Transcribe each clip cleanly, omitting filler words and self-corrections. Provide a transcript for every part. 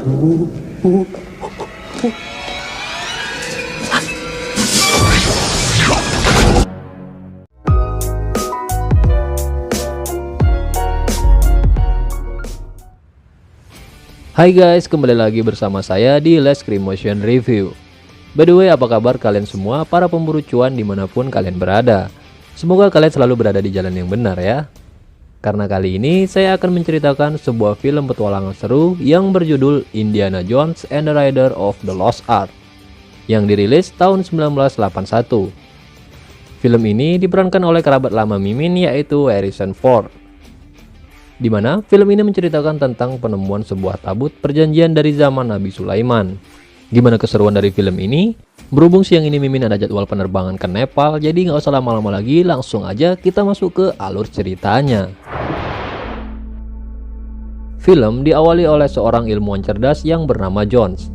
Hai guys, kembali lagi bersama saya di Last Screen Motion Review. By the way, apa kabar kalian semua para pemburu cuan dimanapun kalian berada? Semoga kalian selalu berada di jalan yang benar ya. Karena kali ini saya akan menceritakan sebuah film petualangan seru yang berjudul Indiana Jones and the Raiders of the Lost Ark yang dirilis tahun 1981. Film ini diperankan oleh kerabat lama Mimin yaitu Harrison Ford. Di mana film ini menceritakan tentang penemuan sebuah tabut perjanjian dari zaman Nabi Sulaiman. Gimana keseruan dari film ini? Berhubung siang ini Mimin ada jadwal penerbangan ke Nepal, jadi nggak usah lama-lama lagi, langsung aja kita masuk ke alur ceritanya. Film diawali oleh seorang ilmuwan cerdas yang bernama Jones.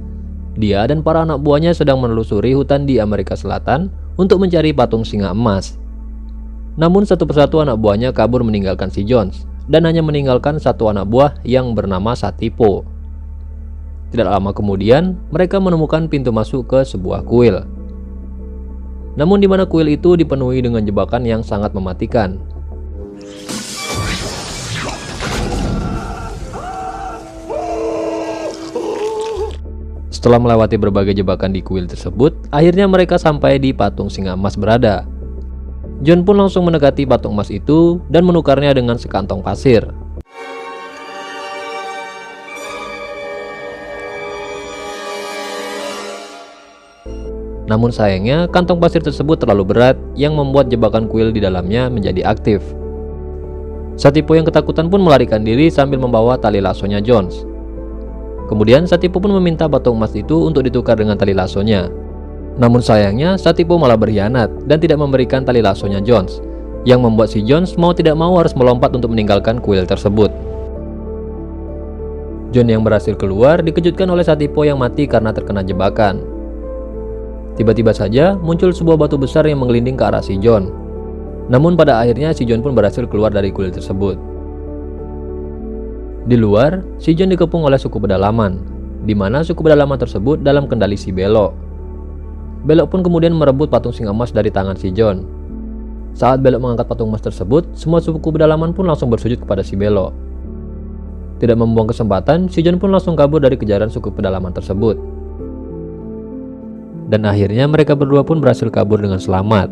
Dia dan para anak buahnya sedang menelusuri hutan di Amerika Selatan untuk mencari patung singa emas. Namun satu persatu anak buahnya kabur meninggalkan si Jones, dan hanya meninggalkan satu anak buah yang bernama Satipo. Tidak lama kemudian, mereka menemukan pintu masuk ke sebuah kuil. Namun di mana kuil itu dipenuhi dengan jebakan yang sangat mematikan. Setelah melewati berbagai jebakan di kuil tersebut, akhirnya mereka sampai di patung singa emas berada. John pun langsung mendekati patung emas itu dan menukarnya dengan sekantong pasir. Namun sayangnya kantong pasir tersebut terlalu berat yang membuat jebakan kuil di dalamnya menjadi aktif. Satipo yang ketakutan pun melarikan diri sambil membawa tali lasonya Jones. Kemudian Satipo pun meminta patung emas itu untuk ditukar dengan tali lasonya. Namun sayangnya Satipo malah berkhianat dan tidak memberikan tali lasonya Jones, yang membuat si Jones mau tidak mau harus melompat untuk meninggalkan kuil tersebut. John yang berhasil keluar dikejutkan oleh Satipo yang mati karena terkena jebakan. Tiba-tiba saja muncul sebuah batu besar yang menggelinding ke arah si John. Namun pada akhirnya si John pun berhasil keluar dari kuil tersebut. Di luar, si John dikepung oleh suku pedalaman, di mana suku pedalaman tersebut dalam kendali si Belok. Belok pun kemudian merebut patung singa emas dari tangan si John. Saat Belok mengangkat patung emas tersebut, semua suku pedalaman pun langsung bersujud kepada si Belok. Tidak membuang kesempatan, si John pun langsung kabur dari kejaran suku pedalaman tersebut. Dan akhirnya mereka berdua pun berhasil kabur dengan selamat.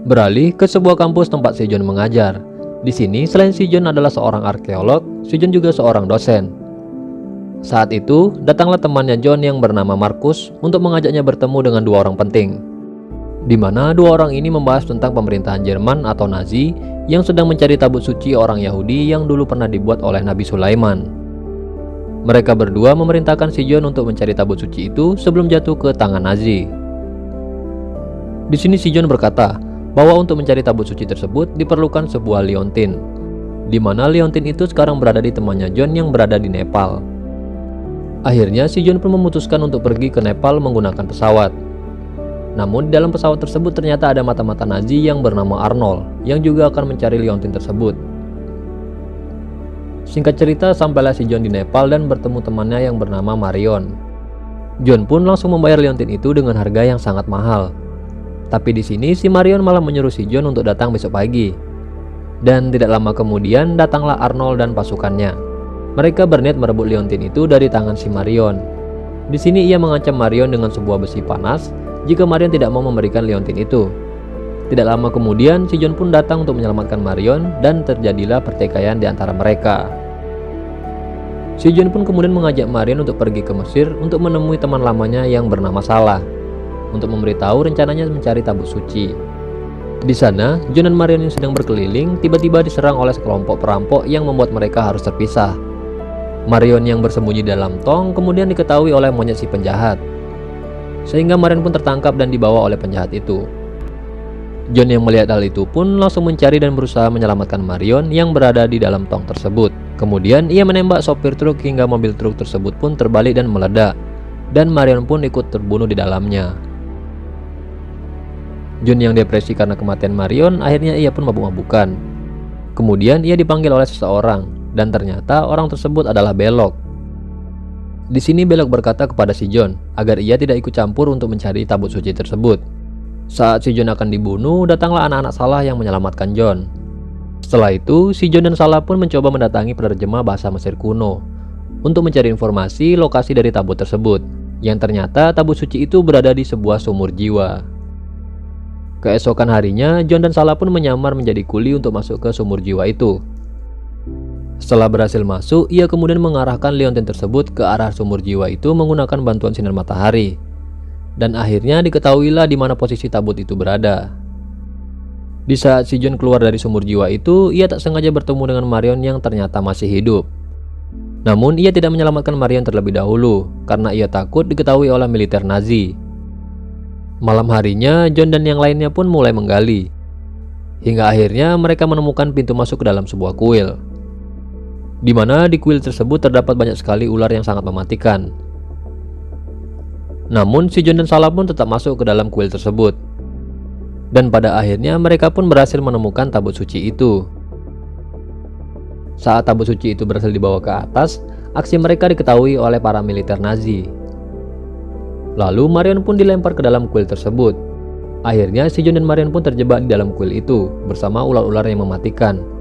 Beralih ke sebuah kampus tempat si John mengajar. Di sini selain si John adalah seorang arkeolog, si John juga seorang dosen. Saat itu, datanglah temannya John yang bernama Markus untuk mengajaknya bertemu dengan dua orang penting, di mana dua orang ini membahas tentang pemerintahan Jerman atau Nazi yang sedang mencari tabut suci orang Yahudi yang dulu pernah dibuat oleh Nabi Sulaiman. Mereka berdua memerintahkan si John untuk mencari tabut suci itu sebelum jatuh ke tangan Nazi. Di sini si John berkata bahwa untuk mencari tabut suci tersebut diperlukan sebuah liontin, di mana liontin itu sekarang berada di temannya John yang berada di Nepal. Akhirnya si John pun memutuskan untuk pergi ke Nepal menggunakan pesawat. Namun di dalam pesawat tersebut ternyata ada mata-mata Nazi yang bernama Arnold yang juga akan mencari liontin tersebut. Singkat cerita, sampailah si John di Nepal dan bertemu temannya yang bernama Marion. John pun langsung membayar liontin itu dengan harga yang sangat mahal. Tapi di sini si Marion malah menyuruh si John untuk datang besok pagi. Dan tidak lama kemudian datanglah Arnold dan pasukannya. Mereka berniat merebut liontin itu dari tangan si Marion. Di sini ia mengancam Marion dengan sebuah besi panas jika Marion tidak mau memberikan liontin itu. Tidak lama kemudian si John pun datang untuk menyelamatkan Marion dan terjadilah pertikaian di antara mereka. Si John pun kemudian mengajak Marion untuk pergi ke Mesir untuk menemui teman lamanya yang bernama Salah untuk memberitahu rencananya mencari tabut suci. Di sana, John dan Marion yang sedang berkeliling tiba-tiba diserang oleh sekelompok perampok yang membuat mereka harus terpisah. Marion yang bersembunyi dalam tong kemudian diketahui oleh monyet si penjahat, sehingga Marion pun tertangkap dan dibawa oleh penjahat itu. John yang melihat hal itu pun langsung mencari dan berusaha menyelamatkan Marion yang berada di dalam tong tersebut. Kemudian ia menembak sopir truk hingga mobil truk tersebut pun terbalik dan meledak, dan Marion pun ikut terbunuh di dalamnya. John yang depresi karena kematian Marion, akhirnya ia pun mabuk-mabukan. Kemudian ia dipanggil oleh seseorang, dan ternyata orang tersebut adalah Belok. Di sini Belok berkata kepada si John agar ia tidak ikut campur untuk mencari tabut suci tersebut. Saat si John akan dibunuh, datanglah anak-anak Salah yang menyelamatkan John. Setelah itu, si John dan Salah pun mencoba mendatangi penerjemah bahasa Mesir kuno untuk mencari informasi lokasi dari tabut tersebut, yang ternyata tabut suci itu berada di sebuah sumur jiwa. Keesokan harinya, John dan Salah pun menyamar menjadi kuli untuk masuk ke sumur jiwa itu. Setelah berhasil masuk, ia kemudian mengarahkan liontin tersebut ke arah sumur jiwa itu menggunakan bantuan sinar matahari. Dan akhirnya diketahuilah di mana posisi tabut itu berada. Di saat si John keluar dari sumur jiwa itu, ia tak sengaja bertemu dengan Marion yang ternyata masih hidup. Namun ia tidak menyelamatkan Marion terlebih dahulu karena ia takut diketahui oleh militer Nazi. Malam harinya, John dan yang lainnya pun mulai menggali. Hingga akhirnya mereka menemukan pintu masuk ke dalam sebuah kuil. Di mana di kuil tersebut terdapat banyak sekali ular yang sangat mematikan. Namun si John dan Salah pun tetap masuk ke dalam kuil tersebut. Dan pada akhirnya mereka pun berhasil menemukan tabut suci itu. Saat tabut suci itu berhasil dibawa ke atas, aksi mereka diketahui oleh para militer Nazi. Lalu Marion pun dilempar ke dalam kuil tersebut. Akhirnya si John dan Marion pun terjebak di dalam kuil itu bersama ular-ular yang mematikan.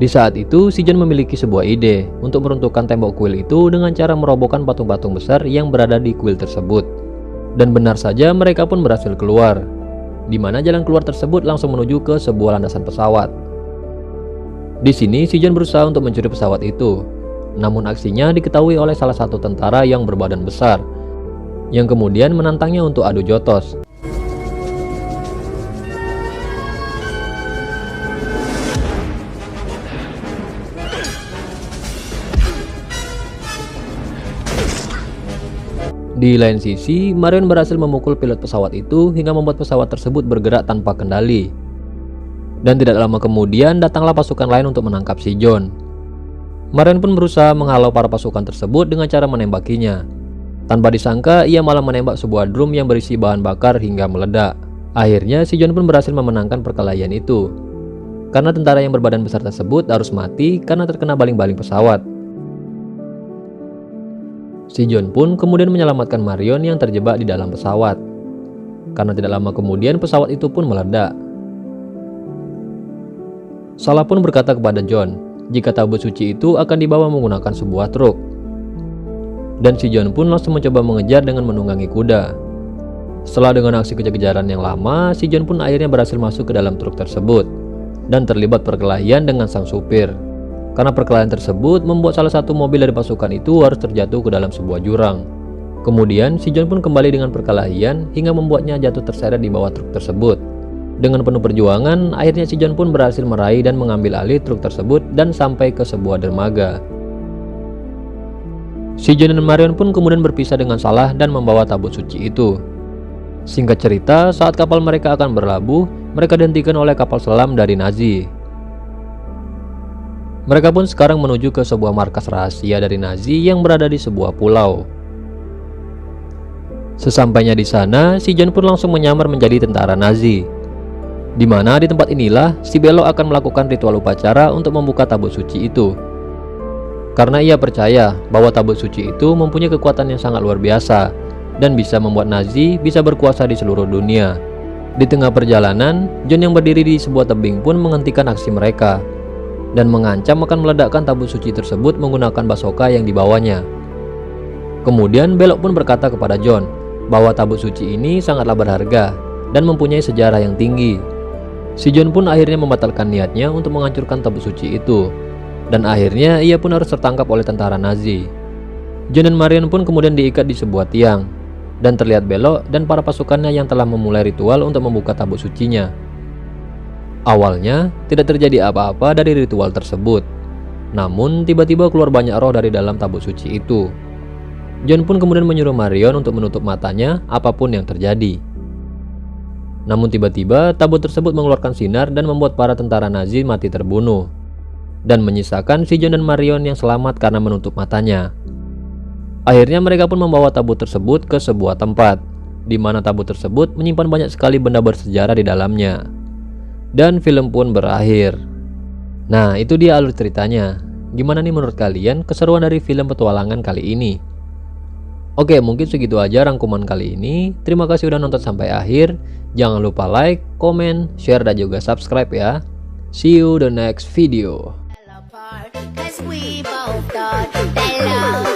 Di saat itu si John memiliki sebuah ide untuk meruntuhkan tembok kuil itu dengan cara merobohkan patung-patung besar yang berada di kuil tersebut. Dan benar saja mereka pun berhasil keluar, di mana jalan keluar tersebut langsung menuju ke sebuah landasan pesawat. Di sini si John berusaha untuk mencuri pesawat itu, namun aksinya diketahui oleh salah satu tentara yang berbadan besar, yang kemudian menantangnya untuk adu jotos. Di lain sisi, Marion berhasil memukul pilot pesawat itu hingga membuat pesawat tersebut bergerak tanpa kendali. Dan tidak lama kemudian datanglah pasukan lain untuk menangkap si John. Marion pun berusaha menghalau para pasukan tersebut dengan cara menembakinya. Tanpa disangka, ia malah menembak sebuah drum yang berisi bahan bakar hingga meledak. Akhirnya si John pun berhasil memenangkan perkelahian itu, karena tentara yang berbadan besar tersebut harus mati karena terkena baling-baling pesawat. Si John pun kemudian menyelamatkan Marion yang terjebak di dalam pesawat. Karena tidak lama kemudian pesawat itu pun meledak. Salah pun berkata kepada John jika tabut suci itu akan dibawa menggunakan sebuah truk. Dan si John pun langsung mencoba mengejar dengan menunggangi kuda. Setelah dengan aksi kejar-kejaran yang lama, si John pun akhirnya berhasil masuk ke dalam truk tersebut dan terlibat perkelahian dengan sang supir. Karena perkelahian tersebut membuat salah satu mobil dari pasukan itu harus terjatuh ke dalam sebuah jurang. Kemudian si John pun kembali dengan perkelahian hingga membuatnya jatuh terseret di bawah truk tersebut. Dengan penuh perjuangan, akhirnya si John pun berhasil meraih dan mengambil alih truk tersebut dan sampai ke sebuah dermaga. Si John dan Marion pun kemudian berpisah dengan Salah dan membawa tabut suci itu. Singkat cerita, saat kapal mereka akan berlabuh, mereka dihentikan oleh kapal selam dari Nazi. Mereka pun sekarang menuju ke sebuah markas rahasia dari Nazi yang berada di sebuah pulau. Sesampainya di sana, si John pun langsung menyamar menjadi tentara Nazi. Di mana di tempat inilah si Belok akan melakukan ritual upacara untuk membuka tabut suci itu. Karena ia percaya bahwa tabut suci itu mempunyai kekuatan yang sangat luar biasa dan bisa membuat Nazi bisa berkuasa di seluruh dunia. Di tengah perjalanan, John yang berdiri di sebuah tebing pun menghentikan aksi mereka dan mengancam akan meledakkan tabut suci tersebut menggunakan basoka yang dibawanya. Kemudian Belok pun berkata kepada John bahwa tabut suci ini sangatlah berharga dan mempunyai sejarah yang tinggi. Si John pun akhirnya membatalkan niatnya untuk menghancurkan tabut suci itu. Dan akhirnya ia pun harus tertangkap oleh tentara Nazi. John dan Marion pun kemudian diikat di sebuah tiang. Dan terlihat Belok dan para pasukannya yang telah memulai ritual untuk membuka tabut sucinya. Awalnya tidak terjadi apa-apa dari ritual tersebut. Namun tiba-tiba keluar banyak roh dari dalam tabut suci itu. John pun kemudian menyuruh Marion untuk menutup matanya apapun yang terjadi. Namun tiba-tiba tabut tersebut mengeluarkan sinar dan membuat para tentara Nazi mati terbunuh. Dan menyisakan si John dan Marion yang selamat karena menutup matanya. Akhirnya mereka pun membawa tabut tersebut ke sebuah tempat, di mana tabut tersebut menyimpan banyak sekali benda bersejarah di dalamnya. Dan film pun berakhir. Nah, itu dia alur ceritanya. Gimana nih menurut kalian keseruan dari film petualangan kali ini? Oke, mungkin segitu aja rangkuman kali ini. Terima kasih udah nonton sampai akhir. Jangan lupa like, comment, share, dan juga subscribe ya. See you the next video. 'Cause we both thought that love